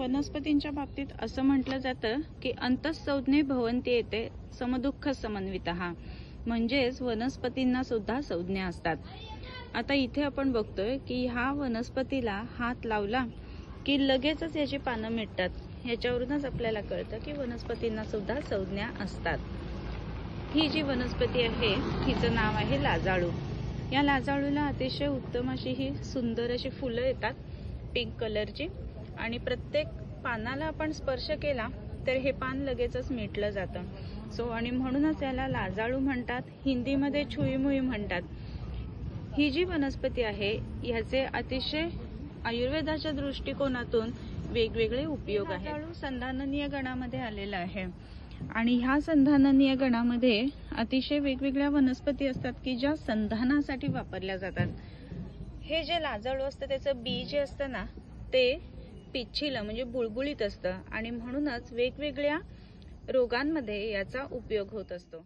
वनस्पतींच्या बाबतीत असं म्हटलं जातं की अंतःसंज्ञे भवन्ति येते समदुःख समन्वितः, म्हणजेच वनस्पतींना सुद्धा संज्ञा असतात। आता इथे आपण बघतोय की ह्या वनस्पतीला हात लावला की लगेचच याची पानं मिटतात। याच्यावरूनच आपल्याला कळतं की वनस्पतींना सुद्धा संज्ञा असतात। ही जी वनस्पती आहे हिचं नाव आहे लाजाळू। या लाजाळूला अतिशय उत्तम अशी ही सुंदर अशी फुलं येतात पिंक कलरची, आणि प्रत्येक पानाला आपण स्पर्श केला तर हे पान लगेचच मिटलं जातं। आणि म्हणूनच याला लाजाळू म्हणतात, हिंदीमध्ये छुईमुई म्हणतात। ही जी वनस्पती आहे ह्याचे अतिशय आयुर्वेदाच्या दृष्टिकोनातून वेगवेगळे उपयोग आहेत। लाजाळू संधाननीय गणामध्ये आलेला आहे आणि ह्या संधाननीय गणामध्ये अतिशय वेगवेगळ्या वनस्पती असतात की ज्या संधानासाठी वापरल्या जातात। हे जे लाजाळू असतं त्याचं बी जे असतं ना ते पिच्छिलं म्हणजे बुळबुळीत असतं आणि म्हणूनच वेगवेगळ्या रोगांमध्ये याचा उपयोग होत असतो।